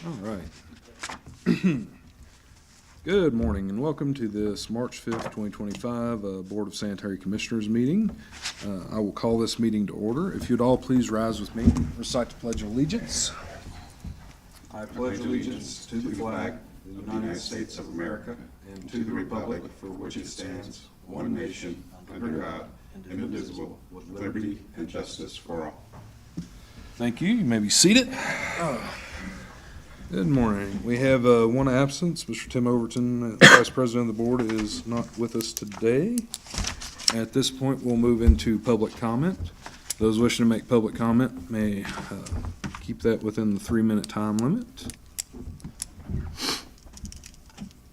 All right. Good morning and welcome to this March 5th, 2025 Board of Sanitary Commissioners meeting. I will call this meeting to order. If you'd all please rise with me, recite the Pledge of Allegiance. I pledge allegiance to the flag of the United States of America and to the republic for which it stands, one nation, under God, indivisible, with liberty and justice for all. Thank you. You may be seated. Good morning. We have one absence. Mr. Tim Overton, Vice President of the Board, is not with us today. At this point, we'll move into public comment. Those wishing to make public comment may keep that within the 3-minute time limit.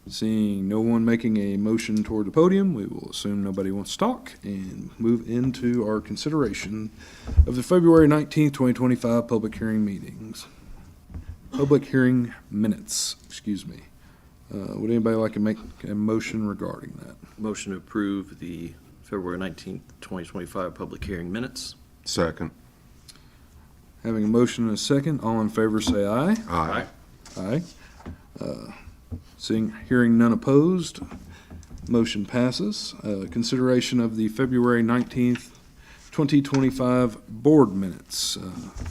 Seeing no one making a motion toward the podium, we will assume nobody wants to talk and move into our consideration of the February 19th, 2025 public hearing meetings. Public hearing minutes, excuse me. Would anybody like to make a motion regarding that? Motion to approve the February 19th, 2025 public hearing minutes. Second. Having a motion and a second, all in favor say aye. Aye. Aye. Hearing none opposed, motion passes. Consideration of the February 19th, 2025 board minutes.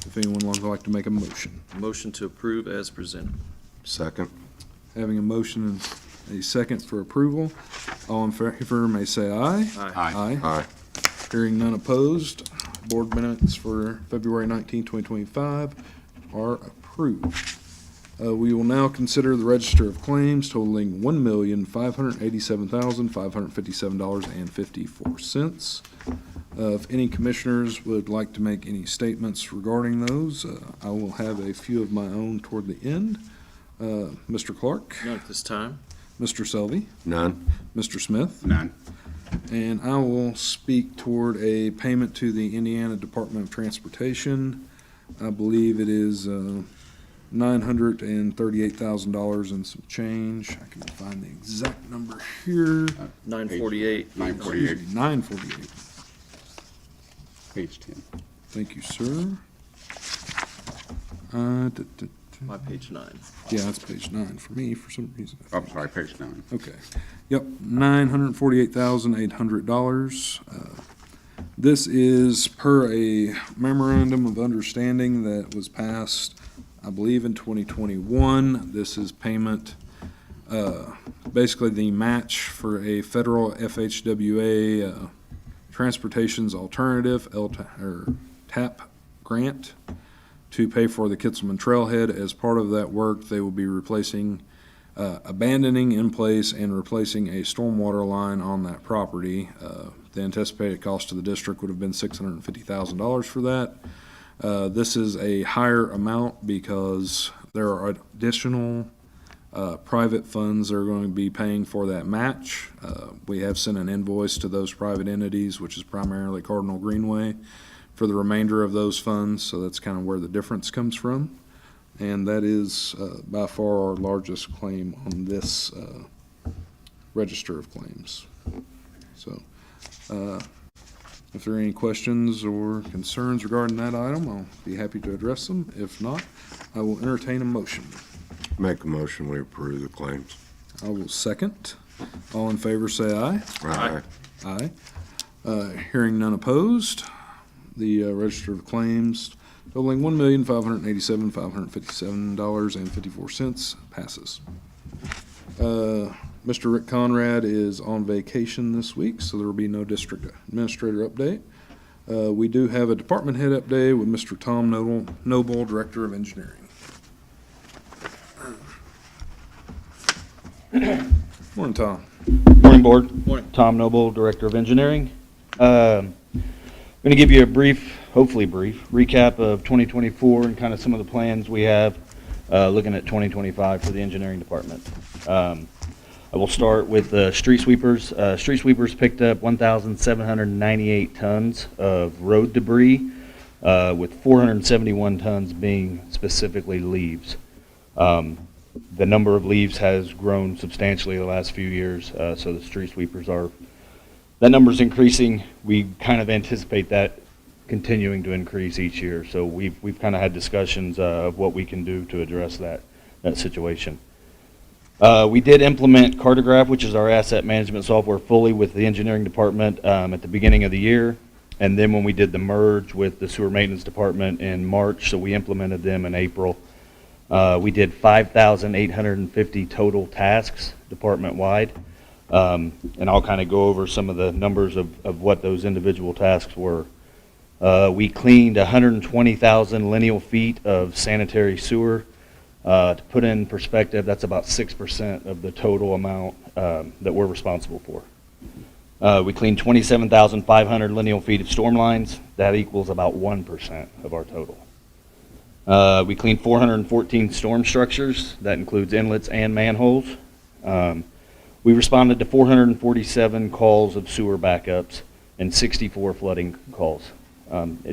If anyone would like to make a motion. Motion to approve as presented. Second. Having a motion and a second for approval, all in favor may say aye. Aye. Aye. Hearing none opposed, board minutes for February 19, 2025 are approved. We will now consider the register of claims totaling $1,587,557.54. If any commissioners would like to make any statements regarding those, I will have a few of my own toward the end. Mr. Clark? None at this time. Mr. Selvey? None. Mr. Smith? None. And I will speak toward a payment to the Indiana Department of Transportation. I believe it is $938,000 and some change. I can find the exact number here. 948. 948. 948. Page 10. Thank you, sir. My page 9. Yeah, that's page 9 for me for some reason. I'm sorry, page 9. Okay. Yep, $948,800. This is per a memorandum of understanding that was passed, I believe, in 2021. This is payment, basically the match for a federal FHWA Transportation's Alternative, TAP grant to pay for the Kitzelman Trailhead. As part of that work, they will be replacing, abandoning in place and replacing a stormwater line on that property. The anticipated cost to the district would have been $650,000 for that. This is a higher amount because there are additional private funds that are going to be paying for that match. We have sent an invoice to those private entities, which is primarily Cardinal Greenway, for the remainder of those funds, so that's kind of where the difference comes from. And that is by far our largest claim on this register of claims. So if there are any questions or concerns regarding that item, I'll be happy to address them. If not, I will entertain a motion. Make a motion, we approve the claims. I will second. All in favor say aye. Aye. Aye. Hearing none opposed, the register of claims totaling $1,587,557.54 passes. Mr. Rick Conrad is on vacation this week, so there will be no district administrator update. We do have a department head update with Mr. Tom Noble, Director of Engineering. Morning, Tom. Morning, Board. Morning. Tom Noble, Director of Engineering. I'm going to give you a brief, hopefully brief, recap of 2024 and kind of some of the plans we have looking at 2025 for the engineering department. I will start with the street sweepers. Street sweepers picked up 1,798 tons of road debris, with 471 tons being specifically leaves. The number of leaves has grown substantially the last few years, so the street sweepers that number's increasing. We kind of anticipate that continuing to increase each year, so we've kind of had discussions of what we can do to address that. that situation. We did implement Cartograph, which is our asset management software, fully with the engineering department at the beginning of the year. And then when we did the merge with the sewer maintenance department in March, so we implemented them in April. We did 5,850 total tasks department-wide. And I'll kind of go over some of the numbers of what those individual tasks were. We cleaned 120,000 lineal feet of sanitary sewer. To put in perspective, that's about 6% of the total amount that we're responsible for. We cleaned 27,500 lineal feet of storm lines. That equals about 1% of our total. We cleaned 414 storm structures. That includes inlets and manholes. We responded to 447 calls of sewer backups and 64 flooding calls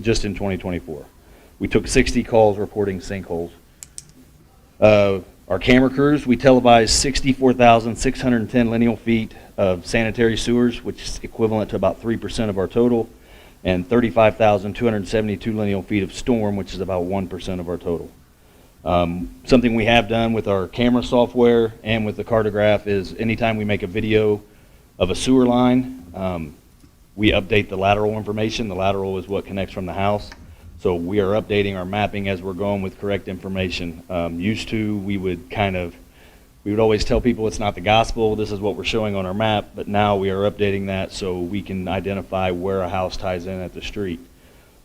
just in 2024. We took 60 calls reporting sinkholes. Our camera crews, we televised 64,610 lineal feet of sanitary sewers, which is equivalent to about 3% of our total, and 35,272 lineal feet of storm, which is about 1% of our total. Something we have done with our camera software and with the Cartograph is anytime we make a video of a sewer line, we update the lateral information. The lateral is what connects from the house. So we are updating our mapping as we're going with correct information. Used to, we would always tell people it's not the gospel, this is what we're showing on our map, but now we are updating that so we can identify where a house ties in at the street.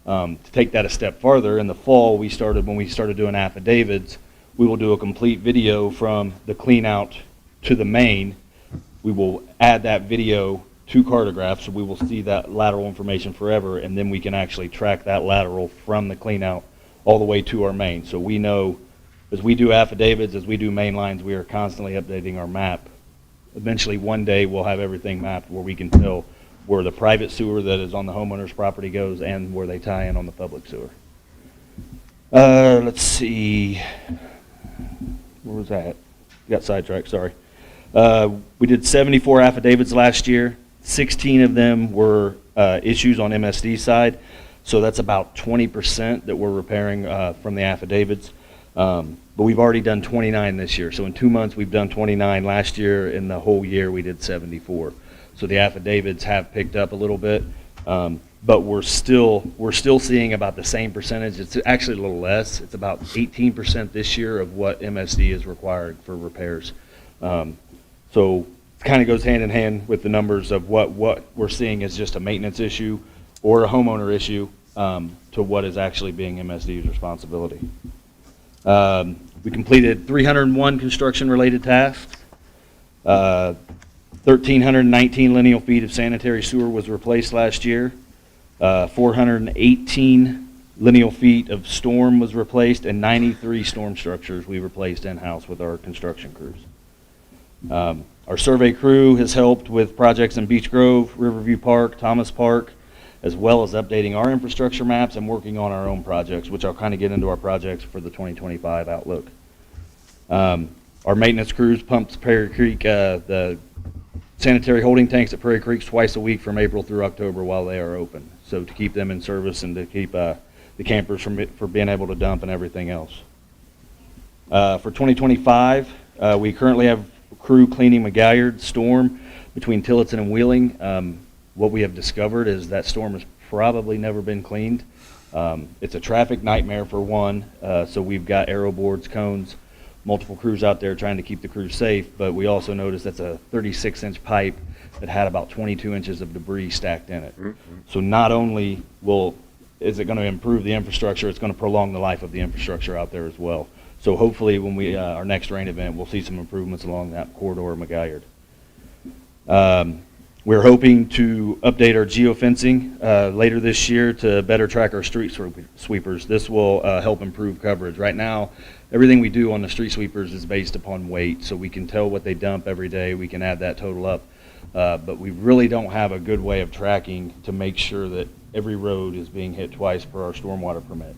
To take that a step farther, in the fall, when we started doing affidavits, we will do a complete video from the clean out to the main. We will add that video to Cartograph, so we will see that lateral information forever, and then we can actually track that lateral from the clean out all the way to our main. So we know, as we do affidavits, as we do main lines, we are constantly updating our map. Eventually, one day, we'll have everything mapped where we can tell where the private sewer that is on the homeowner's property goes and where they tie in on the public sewer. Let's see. Where was that? Got sidetracked, sorry. We did 74 affidavits last year. 16 of them were issues on MSD side, so that's about 20% that we're repairing from the affidavits. But we've already done 29 this year. So in 2 months, we've done 29. Last year, in the whole year, we did 74. So the affidavits have picked up a little bit, but we're still seeing about the same percentage. It's actually a little less. It's about 18% this year of what MSD is required for repairs. So it kind of goes hand in hand with the numbers of what we're seeing as just a maintenance issue or a homeowner issue to what is actually being MSD's responsibility. We completed 301 construction-related tasks. 1,319 lineal feet of sanitary sewer was replaced last year. 418 lineal feet of storm was replaced, and 93 storm structures we replaced in-house with our construction crews. Our survey crew has helped with projects in Beech Grove, Riverview Park, Thomas Park, as well as updating our infrastructure maps and working on our own projects, which I'll kind of get into our projects for the 2025 outlook. Our maintenance crews pumps Prairie Creek, the sanitary holding tanks at Prairie Creek twice a week from April through October while they are open. So to keep them in service and to keep the campers from being able to dump and everything else. For 2025, we currently have crew cleaning McGalliard storm between Tillotson and Wheeling. What we have discovered is that storm has probably never been cleaned. It's a traffic nightmare for one, so we've got arrow boards, cones, multiple crews out there trying to keep the crews safe, but we also noticed that's a 36-inch pipe that had about 22 inches of debris stacked in it. Mm-hmm. So not only is it going to improve the infrastructure, it's going to prolong the life of the infrastructure out there as well. So hopefully when we our next rain event, we'll see some improvements along that corridor of McGalliard. We're hoping to update our geofencing later this year to better track our street sweepers. This will help improve coverage. Right now, everything we do on the street sweepers is based upon weight, so we can tell what they dump every day. We can add that total up. But we really don't have a good way of tracking to make sure that every road is being hit twice per our stormwater permit.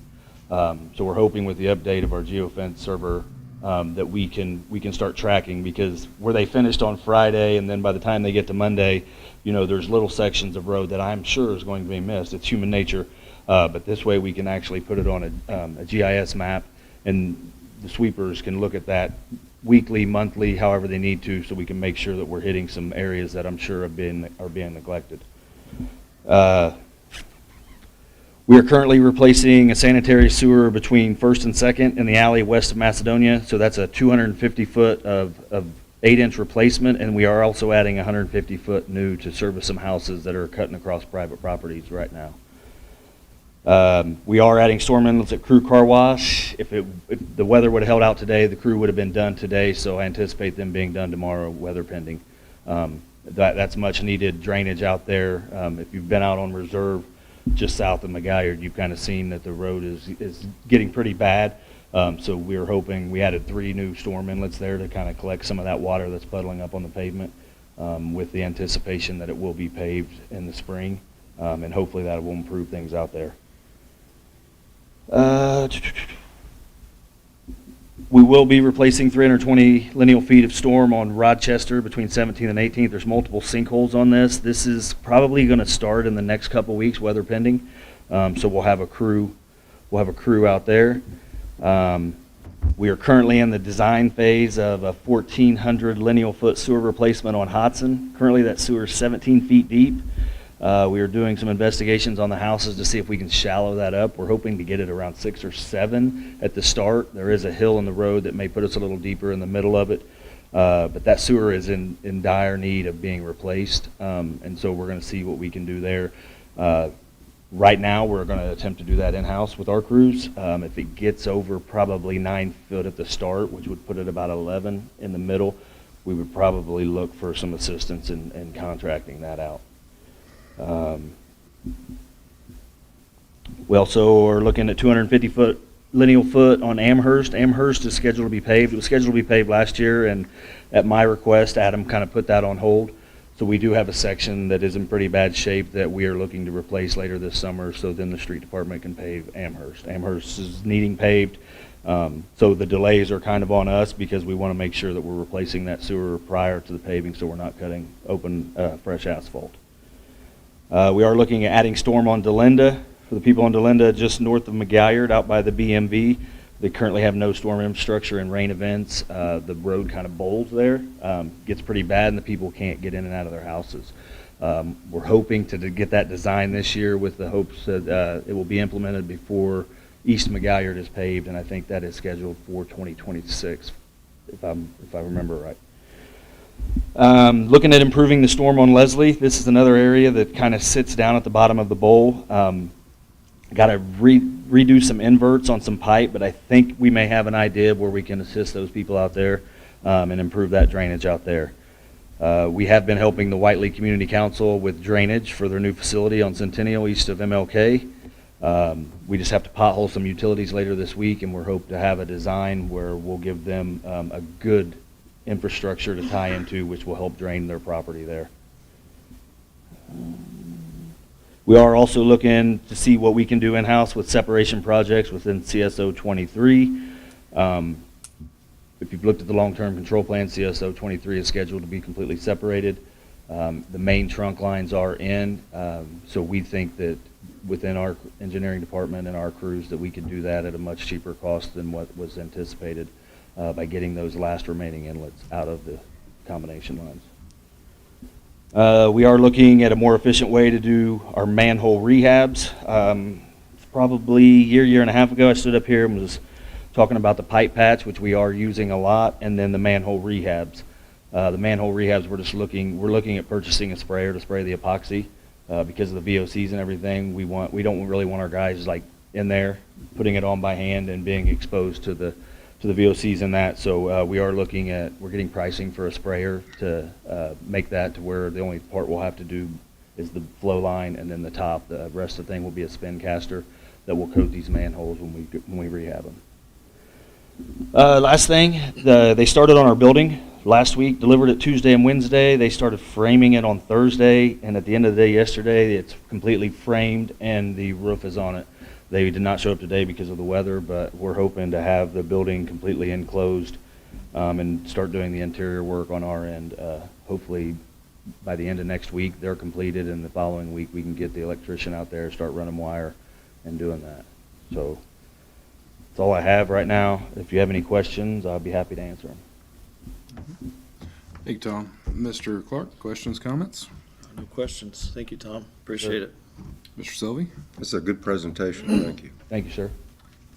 So we're hoping with the update of our geofence server that we can start tracking, because where they finished on Friday and then by the time they get to Monday, there's little sections of road that I'm sure is going to be missed. It's human nature, but this way we can actually put it on a GIS map, and the sweepers can look at that weekly, monthly, however they need to, so we can make sure that we're hitting some areas that I'm sure are being neglected. We are currently replacing a sanitary sewer between First and Second in the alley west of Macedonia. So that's a 250-foot of 8-inch replacement, and we are also adding 150-foot new to service some houses that are cutting across private properties right now. We are adding storm inlets at Crew Car Wash. If the weather would have held out today, the crew would have been done today, so I anticipate them being done tomorrow, weather pending. That's much needed drainage out there. If you've been out on Reserve just south of McGuire, you've kind of seen that the road is getting pretty bad. So we were hoping, we added 3 new storm inlets there to kind of collect some of that water that's puddling up on the pavement, with the anticipation that it will be paved in the spring, and hopefully that will improve things out there. We will be replacing 320 lineal feet of storm on Rochester between 17th and 18th. There's multiple sinkholes on this. This is probably going to start in the next couple weeks, weather pending. So we'll have a crew out there. We are currently in the design phase of a 1,400 lineal foot sewer replacement on Hodson. Currently that sewer is 17 feet deep. We are doing some investigations on the houses to see if we can shallow that up. We're hoping to get it around 6 or 7 at the start. There is a hill in the road that may put us a little deeper in the middle of it. But that sewer is in dire need of being replaced. And so we're going to see what we can do there. Right now, we're going to attempt to do that in-house with our crews. If it gets over probably 9 foot at the start, which would put it about 11 in the middle, we would probably look for some assistance in contracting that out. We also are looking at 250-foot lineal foot on Amherst. Amherst is scheduled to be paved. It was scheduled to be paved last year, and at my request, Adam kind of put that on hold. So we do have a section that is in pretty bad shape that we are looking to replace later this summer, so then the street department can pave Amherst. Amherst is needing paved, so the delays are kind of on us because we want to make sure that we're replacing that sewer prior to the paving, so we're not cutting open fresh asphalt. We are looking at adding storm on Delinda. For the people on Delinda, just north of McGuire, out by the BMV, they currently have no storm infrastructure in rain events. The road kind of bowls there, gets pretty bad, and the people can't get in and out of their houses. We're hoping to get that designed this year with the hopes that it will be implemented before East McGuire is paved, and I think that is scheduled for 2026, if I remember right. Looking at improving the storm on Leslie, this is another area that kind of sits down at the bottom of the bowl. Got to redo some inverts on some pipe, but I think we may have an idea of where we can assist those people out there and improve that drainage out there. We have been helping the Whiteley Community Council with drainage for their new facility on Centennial east of MLK. We just have to pothole some utilities later this week, and we're hoping to have a design where we'll give them a good infrastructure to tie into, which will help drain their property there. We are also looking to see what we can do in-house with separation projects within CSO 23. If you've looked at the long-term control plan, CSO 23 is scheduled to be completely separated. The main trunk lines are in, so we think that within our engineering department and our crews that we could do that at a much cheaper cost than what was anticipated by getting those last remaining inlets out of the combination lines. We are looking at a more efficient way to do our manhole rehabs. Probably a year and a half ago, I stood up here and was talking about the pipe patch, which we are using a lot, and then the manhole rehabs. The manhole rehabs, we're looking at purchasing a sprayer to spray the epoxy because of the VOCs and everything. We don't really want our guys like in there putting it on by hand and being exposed to the VOCs in that. So we're getting pricing for a sprayer to make that to where the only part we'll have to do is the flow line, and then the top. The rest of the thing will be a spin caster that will coat these manholes when we rehab them. Last thing, they started on our building last week, delivered it Tuesday and Wednesday. They started framing it on Thursday, and at the end of the day yesterday, it's completely framed and the roof is on it. They did not show up today because of the weather, but we're hoping to have the building completely enclosed and start doing the interior work on our end. Hopefully by the end of next week, they're completed, and the following week we can get the electrician out there, start running wire and doing that. So That's all I have right now. If you have any questions, I'll be happy to answer them. Thank you, Tom. Mr. Clark, questions, comments? No questions. Thank you, Tom. Appreciate it. Mr. Sylvie? It's a good presentation, thank you. Thank you, sir.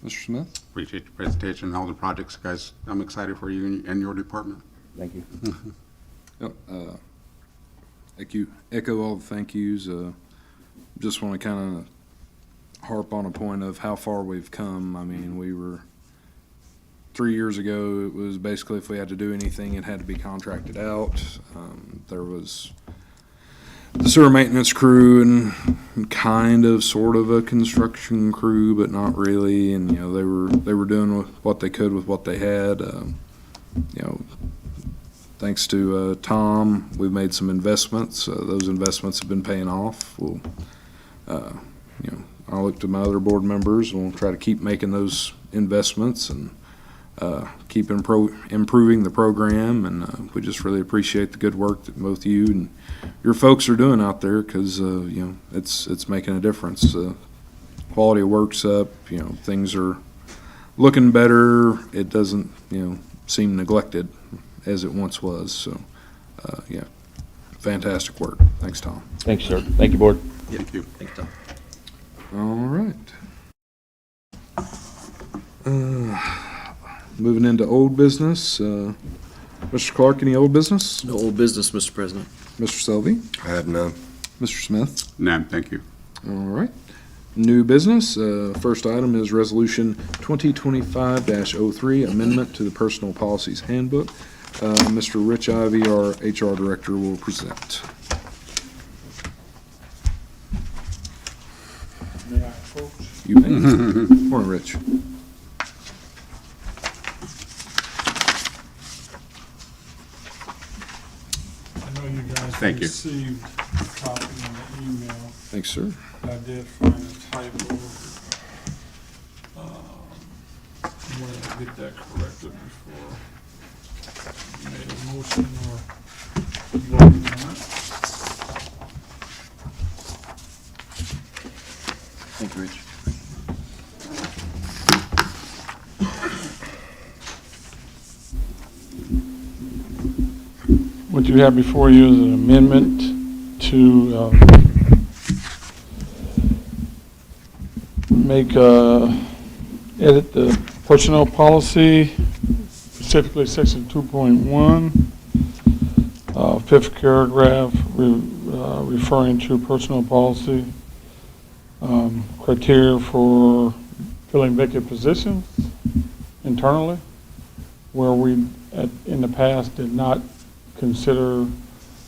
Mr. Smith? Appreciate your presentation and all the projects, guys. I'm excited for you and your department. Thank you. Yep, echo all the thank yous. Just want to kind of harp on a point of how far we've come. I mean, we were 3 years ago, it was basically if we had to do anything, it had to be contracted out. There was the sewer maintenance crew and kind of sort of a construction crew, but not really. And, they were doing what they could with what they had. Thanks to Tom, we've made some investments. Those investments have been paying off. I'll look to my other board members and we'll try to keep making those investments and keep improving the program. And we just really appreciate the good work that both you and your folks are doing out there, because it's making a difference. Quality of work's up. Things are looking better. It doesn't seem neglected as it once was. So fantastic work. Thanks, Tom. Thanks, sir. Thank you, board. Thank you. Thanks, Tom. All right. Moving into old business. Mr. Clark, any old business? No old business, Mr. President. Mr. Selvey? I have none. Mr. Smith? None, thank you. All right. New business. First item is Resolution 2025-03, Amendment to the Personal Policies Handbook. Mr. Rich Ivy, our HR Director, will present. May I approach? You may. Morning, Rich. I know you guys Thank you. received a copy in the email. Thanks, sir. I did find a typo. I wanted to get that corrected before you made a motion or voted on it. Thank you, Rich. What you have before you is an amendment to edit the personnel policy, specifically section 2.1, fifth paragraph, referring to personnel policy, criteria for filling vacant positions internally, where we in the past did not consider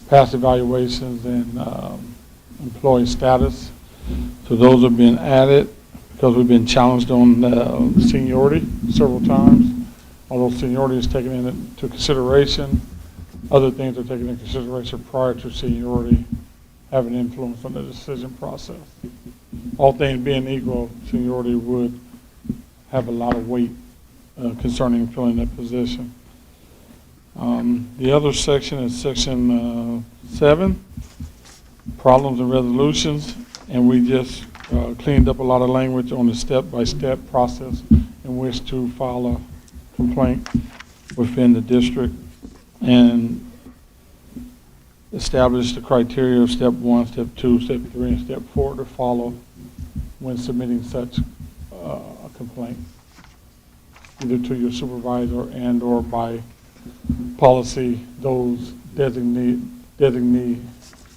past evaluations and employee status. So those have been added because we've been challenged on seniority several times. Although seniority is taken into consideration, other things are taken into consideration prior to seniority having influence on the decision process. All things being equal, seniority would have a lot of weight concerning filling that position. The other section is section 7, problems and resolutions, and we just cleaned up a lot of language on the step-by-step process in which to file a complaint within the district and establish the criteria of step 1, step 2, step 3, and step 4 to follow when submitting such a complaint, either to your supervisor and or by policy, those designee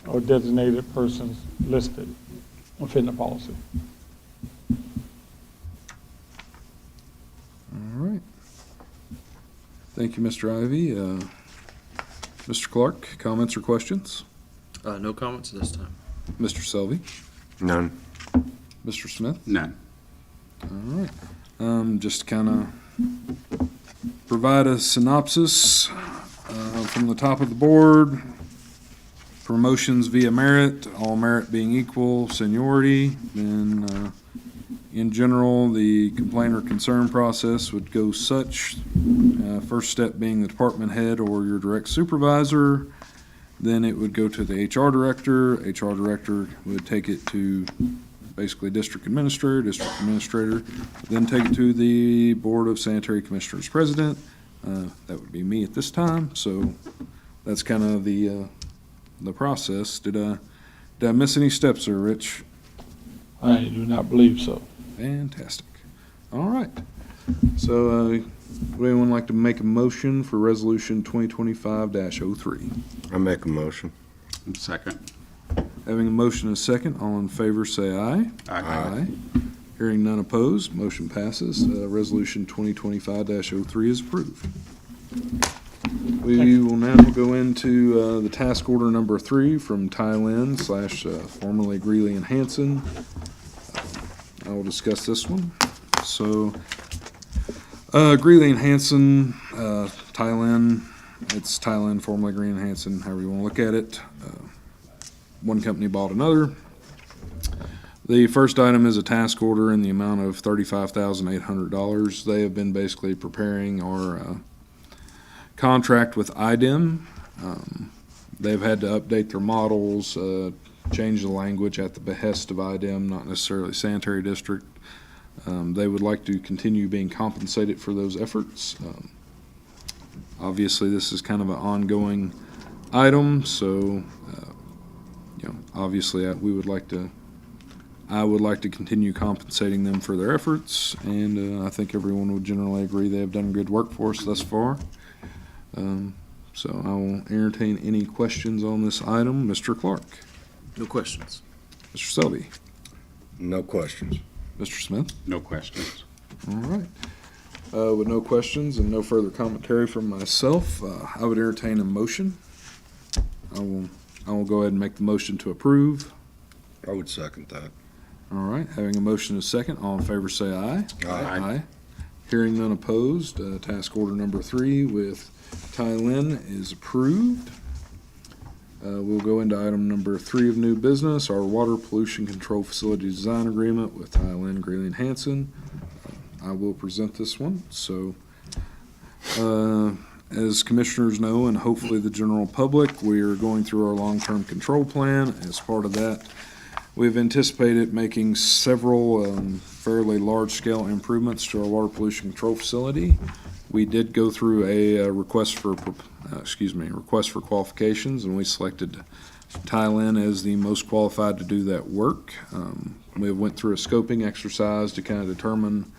or designated persons listed within the policy. All right. Thank you, Mr. Ivy. Mr. Clark, comments or questions? No comments this time. Mr. Selvey? None. Mr. Smith? None. All right. Just kind of provide a synopsis from the top of the board. Promotions via merit, all merit being equal, seniority. Then, in general, the complaint or concern process would go such, first step being the department head or your direct supervisor. Then it would go to the HR director. HR director would take it to basically district administrator, then take it to the Board of Sanitary Commissioners President. That would be me at this time, so that's kind of the process. Did I miss any steps there, Rich? I do not believe so. Fantastic. All right. So, would anyone like to make a motion for Resolution 2025-03? I make a motion. Second. Having a motion and a second, all in favor say aye. Aye. Hearing none opposed, motion passes. Resolution 2025-03 is approved. We will now go into the task order number 3 from Ty Lin / formerly Greeley and Hanson. I will discuss this one. So, Greeley and Hanson, Ty Lin, it's Ty Lin, formerly Greeley and Hanson, however you want to look at it. One company bought another. The first item is a task order in the amount of $35,800. They have been basically preparing our contract with IDEM. They've had to update their models, change the language at the behest of IDEM, not necessarily sanitary district. They would like to continue being compensated for those efforts. Obviously, this is kind of an ongoing item, so obviously, I would like to continue compensating them for their efforts, and I think everyone would generally agree they have done good work for us thus far. So I will entertain any questions on this item. Mr. Clark, No questions. Mr. Selby, No questions. Mr. Smith. No questions. All right. With no questions and no further commentary from myself, I would entertain a motion. I will go ahead and make the motion to approve. I would second that. All right, having a motion and a second, all in favor say aye. Aye. Hearing none opposed, task order number 3 with Ty Lin is approved. We'll go into item number 3 of new business, our water pollution control facility design agreement with Ty Lin, Greeley and Hanson. I will present this one. So, as commissioners know, and hopefully the general public, we are going through our long-term control plan. As part of that, we've anticipated making several fairly large-scale improvements to our water pollution control facility. We did go through a request for qualifications, and we selected Ty Lin as the most qualified to do that work. We went through a scoping exercise to kind of determine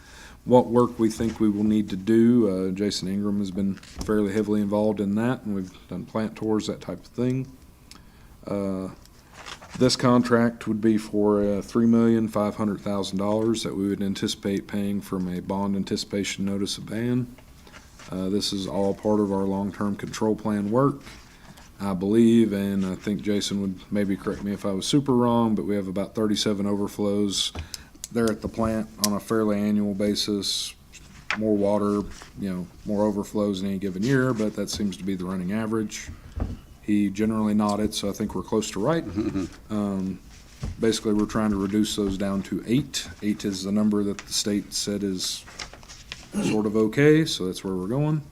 what work we think we will need to do. Jason Ingram has been fairly heavily involved in that, and we've done plant tours, that type of thing. This contract would be for $3,500,000 that we would anticipate paying from a bond anticipation notice of ban. This is all part of our long-term control plan work. I believe, and I think Jason would maybe correct me if I was super wrong, but we have about 37 overflows there at the plant on a fairly annual basis. More water, more overflows in any given year, but that seems to be the running average. He generally nodded, so I think we're close to right. Basically, we're trying to reduce those down to 8. 8 is the number that the state said is sort of okay, so that's where we're going.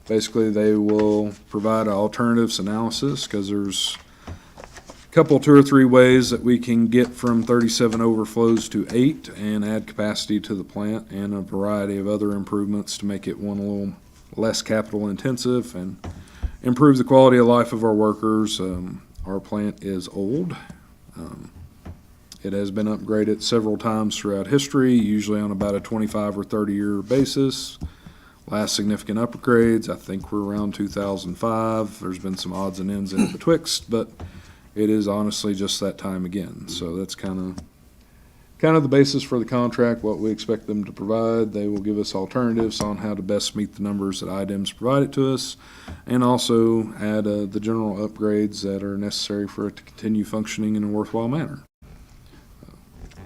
Basically, they will provide an alternatives analysis, because there's a couple, 2 or 3 ways that we can get from 37 overflows to 8 and add capacity to the plant, and a variety of other improvements to make it a little less capital intensive and improve the quality of life of our workers. Our plant is old. It has been upgraded several times throughout history, usually on about a 25 or 30-year basis. Last significant upgrades, I think, were around 2005. There's been some odds and ends in betwixt, but it is honestly just that time again. So that's kind of the basis for the contract, what we expect them to provide. They will give us alternatives on how to best meet the numbers that IDEM's provided to us, and also add the general upgrades that are necessary for it to continue functioning in a worthwhile manner.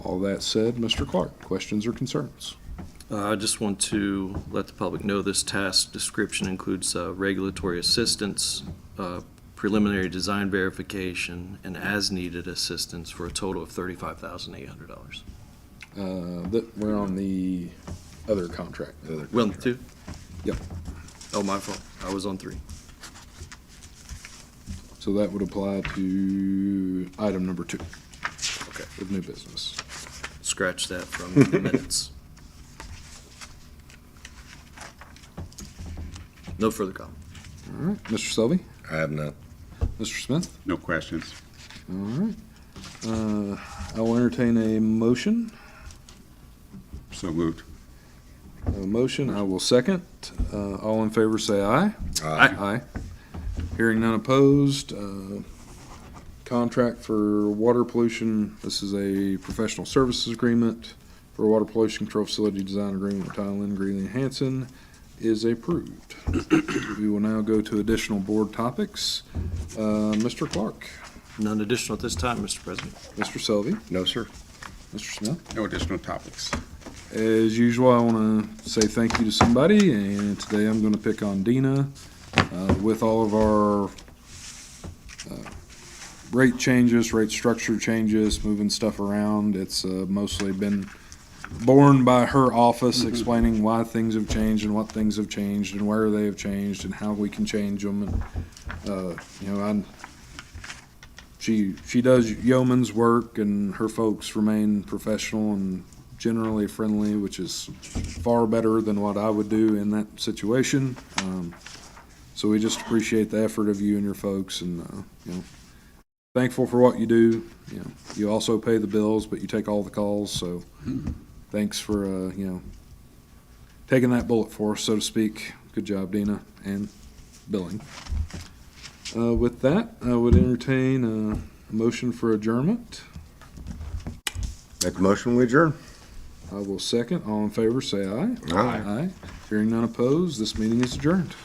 All that said, Mr. Clark, questions or concerns? I just want to let the public know this task description includes regulatory assistance, preliminary design verification, and as-needed assistance for a total of $35,800. We're on the other contract. Well, 2? Yep. Oh, my fault. I was on 3. So that would apply to item number 2. Okay. of new business. Scratch that from the minutes. No further comment. All right, Mr. Selby, I have none. Mr. Smith. No questions. All right. I will entertain a motion. So moved. A motion, I will second. All in favor, say aye. Aye. Hearing none opposed. Contract for water pollution. This is a professional services agreement for water pollution control facility design agreement with Tylen, Greeley, and Hanson is approved. We will now go to additional board topics. Mr. Clark, None additional at this time, Mr. President. Mr. Selvey, No, sir. Mr. Smith. No additional topics. As usual, I want to say thank you to somebody, and today I'm going to pick on Dina. With all of our rate changes, rate structure changes, moving stuff around, it's mostly been borne by her office explaining why things have changed and what things have changed and where they have changed and how we can change them. And, she does yeoman's work, and her folks remain professional and generally friendly, which is far better than what I would do in that situation. So we just appreciate the effort of you and your folks, and thankful for what you do. You also pay the bills, but you take all the calls. So thanks for taking that bullet for us, so to speak. Good job, Dina, and billing. With that, I would entertain a motion for adjournment. Make a motion, we adjourn. I will second. All in favor, say aye. Aye. Aye. Hearing none opposed, this meeting is adjourned.